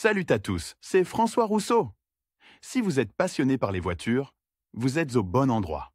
Salut à tous, c'est François Rousseau. Si vous êtes passionné par les voitures, vous êtes au bon endroit.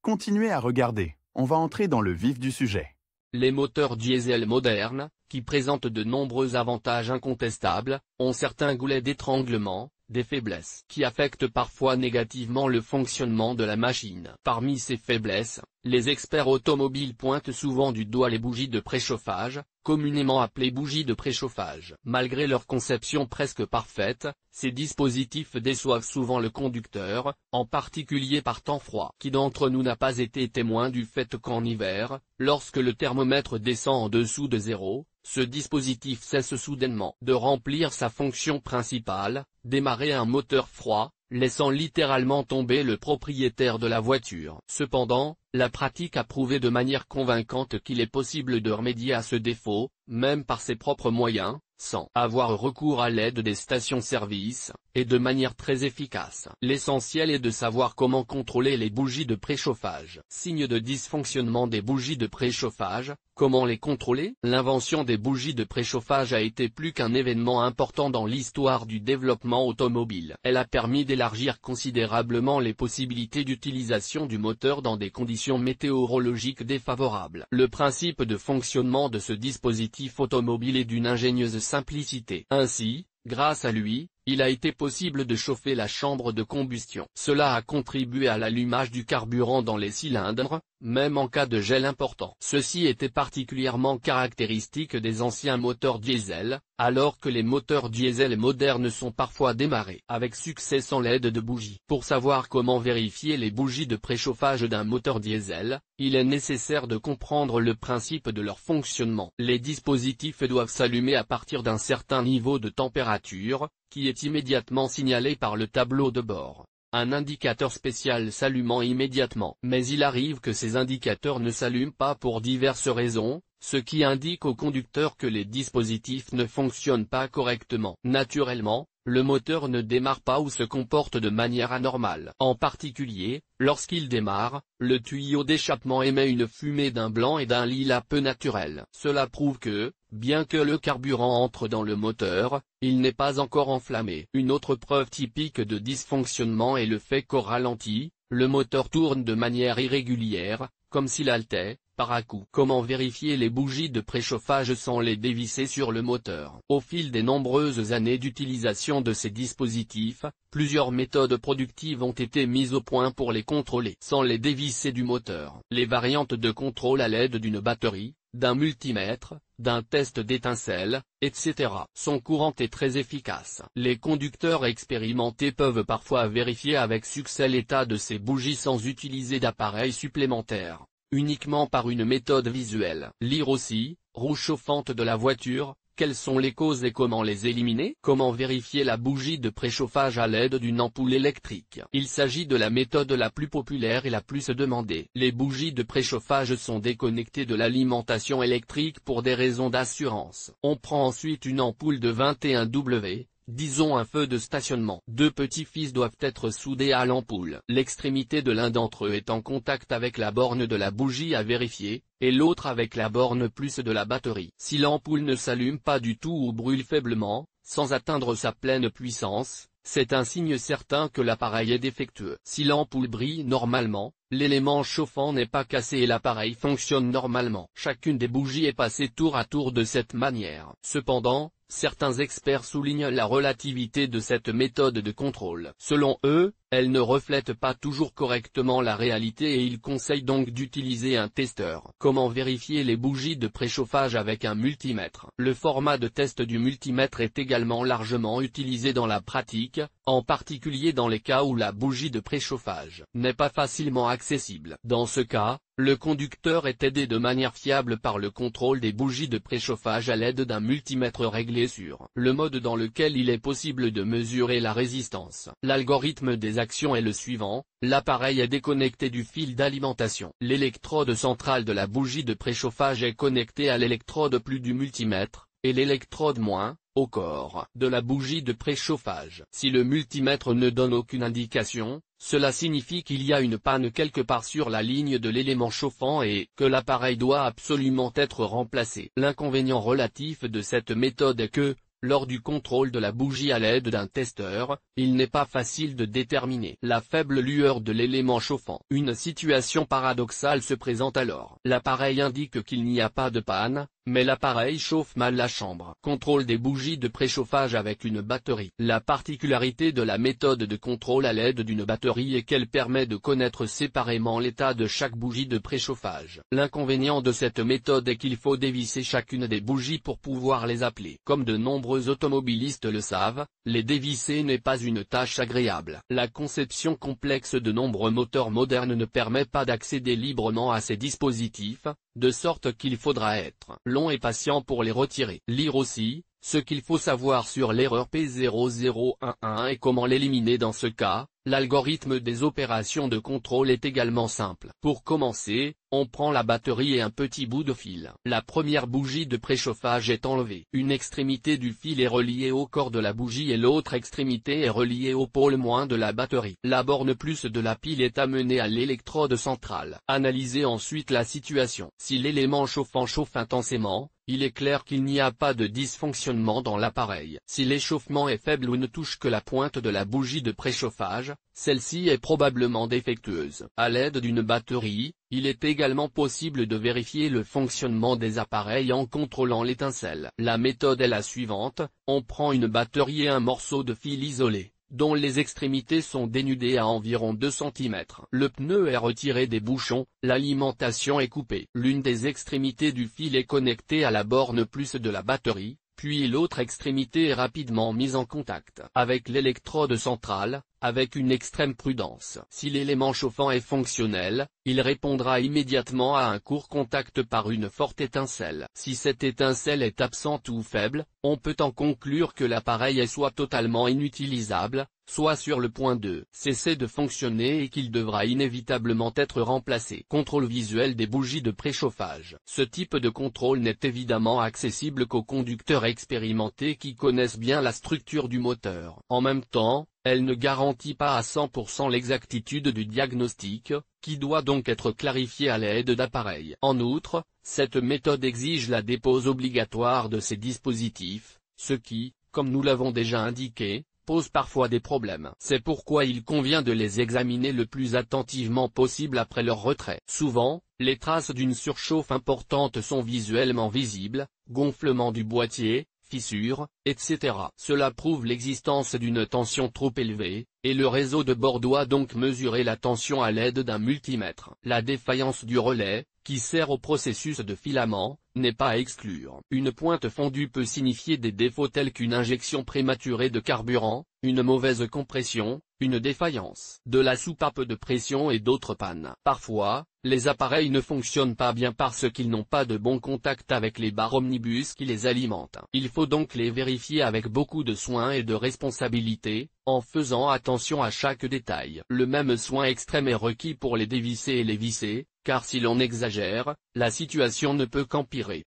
Continuez à regarder, on va entrer dans le vif du sujet. Les moteurs diesel modernes, qui présentent de nombreux avantages incontestables, ont certains goulets d'étranglement, des faiblesses qui affectent parfois négativement le fonctionnement de la machine. Parmi ces faiblesses, les experts automobiles pointent souvent du doigt les bougies de préchauffage, communément appelées bougies de préchauffage. Malgré leur conception presque parfaite, ces dispositifs déçoivent souvent le conducteur, en particulier par temps froid. Qui d'entre nous n'a pas été témoin du fait qu'en hiver, lorsque le thermomètre descend en dessous de zéro, ce dispositif cesse soudainement de remplir sa fonction principale, démarrer un moteur froid, laissant littéralement tomber le propriétaire de la voiture. Cependant, la pratique a prouvé de manière convaincante qu'il est possible de remédier à ce défaut, même par ses propres moyens, sans avoir recours à l'aide des stations-service, et de manière très efficace. L'essentiel est de savoir comment contrôler les bougies de préchauffage. Signe de dysfonctionnement des bougies de préchauffage, comment les contrôler? L'invention des bougies de préchauffage a été plus qu'un événement important dans l'histoire du développement automobile. Elle a permis d'élargir considérablement les possibilités d'utilisation du moteur dans des conditions météorologiques défavorables. Le principe de fonctionnement de ce dispositif automobile est d'une ingénieuse simplicité. Ainsi, grâce à lui, il a été possible de chauffer la chambre de combustion. Cela a contribué à l'allumage du carburant dans les cylindres, même en cas de gel important. Ceci était particulièrement caractéristique des anciens moteurs diesel, alors que les moteurs diesel modernes sont parfois démarrés avec succès sans l'aide de bougies. Pour savoir comment vérifier les bougies de préchauffage d'un moteur diesel, il est nécessaire de comprendre le principe de leur fonctionnement. Les dispositifs doivent s'allumer à partir d'un certain niveau de température, qui est immédiatement signalé par le tableau de bord. Un indicateur spécial s'allumant immédiatement. Mais il arrive que ces indicateurs ne s'allument pas pour diverses raisons, ce qui indique au conducteur que les dispositifs ne fonctionnent pas correctement. Naturellement, le moteur ne démarre pas ou se comporte de manière anormale. En particulier, lorsqu'il démarre, le tuyau d'échappement émet une fumée d'un blanc et d'un lilas peu naturel. Cela prouve que, bien que le carburant entre dans le moteur, il n'est pas encore enflammé. Une autre preuve typique de dysfonctionnement est le fait qu'au ralenti, le moteur tourne de manière irrégulière, comme s'il haletait, par à-coups. Comment vérifier les bougies de préchauffage sans les dévisser sur le moteur? Au fil des nombreuses années d'utilisation de ces dispositifs, plusieurs méthodes productives ont été mises au point pour les contrôler sans les dévisser du moteur. Les variantes de contrôle à l'aide d'une batterie, d'un multimètre, d'un test d'étincelles, etc. sont courantes et très efficaces. Les conducteurs expérimentés peuvent parfois vérifier avec succès l'état de ces bougies sans utiliser d'appareil supplémentaire, uniquement par une méthode visuelle. Lire aussi, roue chauffante de la voiture, quelles sont les causes et comment les éliminer? Comment vérifier la bougie de préchauffage à l'aide d'une ampoule électrique? Il s'agit de la méthode la plus populaire et la plus demandée. Les bougies de préchauffage sont déconnectées de l'alimentation électrique pour des raisons d'assurance. On prend ensuite une ampoule de 21 W, disons un feu de stationnement. Deux petits fils doivent être soudés à l'ampoule. L'extrémité de l'un d'entre eux est en contact avec la borne de la bougie à vérifier, et l'autre avec la borne plus de la batterie. Si l'ampoule ne s'allume pas du tout ou brûle faiblement, sans atteindre sa pleine puissance, c'est un signe certain que l'appareil est défectueux. Si l'ampoule brille normalement, l'élément chauffant n'est pas cassé et l'appareil fonctionne normalement. Chacune des bougies est passée tour à tour de cette manière. Cependant, certains experts soulignent la relativité de cette méthode de contrôle. Selon eux, elle ne reflète pas toujours correctement la réalité et ils conseillent donc d'utiliser un testeur. Comment vérifier les bougies de préchauffage avec un multimètre? Le format de test du multimètre est également largement utilisé dans la pratique, en particulier dans les cas où la bougie de préchauffage n'est pas facilement accessible. Dans ce cas, le conducteur est aidé de manière fiable par le contrôle des bougies de préchauffage à l'aide d'un multimètre réglé sur le mode dans lequel il est possible de mesurer la résistance. L'algorithme des actions est le suivant, l'appareil est déconnecté du fil d'alimentation. L'électrode centrale de la bougie de préchauffage est connectée à l'électrode plus du multimètre, et l'électrode moins, au corps de la bougie de préchauffage. Si le multimètre ne donne aucune indication, cela signifie qu'il y a une panne quelque part sur la ligne de l'élément chauffant et que l'appareil doit absolument être remplacé. L'inconvénient relatif de cette méthode est que, Lors du contrôle de la bougie à l'aide d'un testeur, il n'est pas facile de déterminer la faible lueur de l'élément chauffant. Une situation paradoxale se présente alors. L'appareil indique qu'il n'y a pas de panne, mais l'appareil chauffe mal la chambre. Contrôle des bougies de préchauffage avec une batterie. La particularité de la méthode de contrôle à l'aide d'une batterie est qu'elle permet de connaître séparément l'état de chaque bougie de préchauffage. L'inconvénient de cette méthode est qu'il faut dévisser chacune des bougies pour pouvoir les appeler. Comme de nombreux automobilistes le savent, les dévisser n'est pas une tâche agréable. La conception complexe de nombreux moteurs modernes ne permet pas d'accéder librement à ces dispositifs, de sorte qu'il faudra être long et patient pour les retirer. Lire aussi, ce qu'il faut savoir sur l'erreur P0011 et comment l'éliminer dans ce cas. L'algorithme des opérations de contrôle est également simple. Pour commencer, on prend la batterie et un petit bout de fil. La première bougie de préchauffage est enlevée. Une extrémité du fil est reliée au corps de la bougie et l'autre extrémité est reliée au pôle moins de la batterie. La borne plus de la pile est amenée à l'électrode centrale. Analysez ensuite la situation. Si l'élément chauffant chauffe intensément, il est clair qu'il n'y a pas de dysfonctionnement dans l'appareil. Si l'échauffement est faible ou ne touche que la pointe de la bougie de préchauffage, celle-ci est probablement défectueuse. À l'aide d'une batterie, il est également possible de vérifier le fonctionnement des appareils en contrôlant l'étincelle. La méthode est la suivante, on prend une batterie et un morceau de fil isolé, dont les extrémités sont dénudées à environ 2 cm. Le pneu est retiré des bouchons, l'alimentation est coupée. L'une des extrémités du fil est connectée à la borne plus de la batterie, puis l'autre extrémité est rapidement mise en contact avec l'électrode centrale, avec une extrême prudence. Si l'élément chauffant est fonctionnel, il répondra immédiatement à un court contact par une forte étincelle. Si cette étincelle est absente ou faible, on peut en conclure que l'appareil est soit totalement inutilisable, soit sur le point de cesser de fonctionner et qu'il devra inévitablement être remplacé. Contrôle visuel des bougies de préchauffage. Ce type de contrôle n'est évidemment accessible qu'aux conducteurs expérimentés qui connaissent bien la structure du moteur. En même temps, elle ne garantit pas à 100% l'exactitude du diagnostic, qui doit donc être clarifié à l'aide d'appareils. En outre, cette méthode exige la dépose obligatoire de ces dispositifs, ce qui, comme nous l'avons déjà indiqué, pose parfois des problèmes. C'est pourquoi il convient de les examiner le plus attentivement possible après leur retrait. Souvent, les traces d'une surchauffe importante sont visuellement visibles, gonflement du boîtier, fissures, etc. Cela prouve l'existence d'une tension trop élevée, et le réseau de bord doit donc mesurer la tension à l'aide d'un multimètre. La défaillance du relais, qui sert au processus de filament, n'est pas à exclure. Une pointe fondue peut signifier des défauts tels qu'une injection prématurée de carburant, une mauvaise compression, une défaillance de la soupape de pression et d'autres pannes. Parfois, les appareils ne fonctionnent pas bien parce qu'ils n'ont pas de bon contact avec les barres omnibus qui les alimentent. Il faut donc les vérifier avec beaucoup de soin et de responsabilité, en faisant attention à chaque détail. Le même soin extrême est requis pour les dévisser et les visser, car si l'on exagère, la situation ne peut qu'empirer.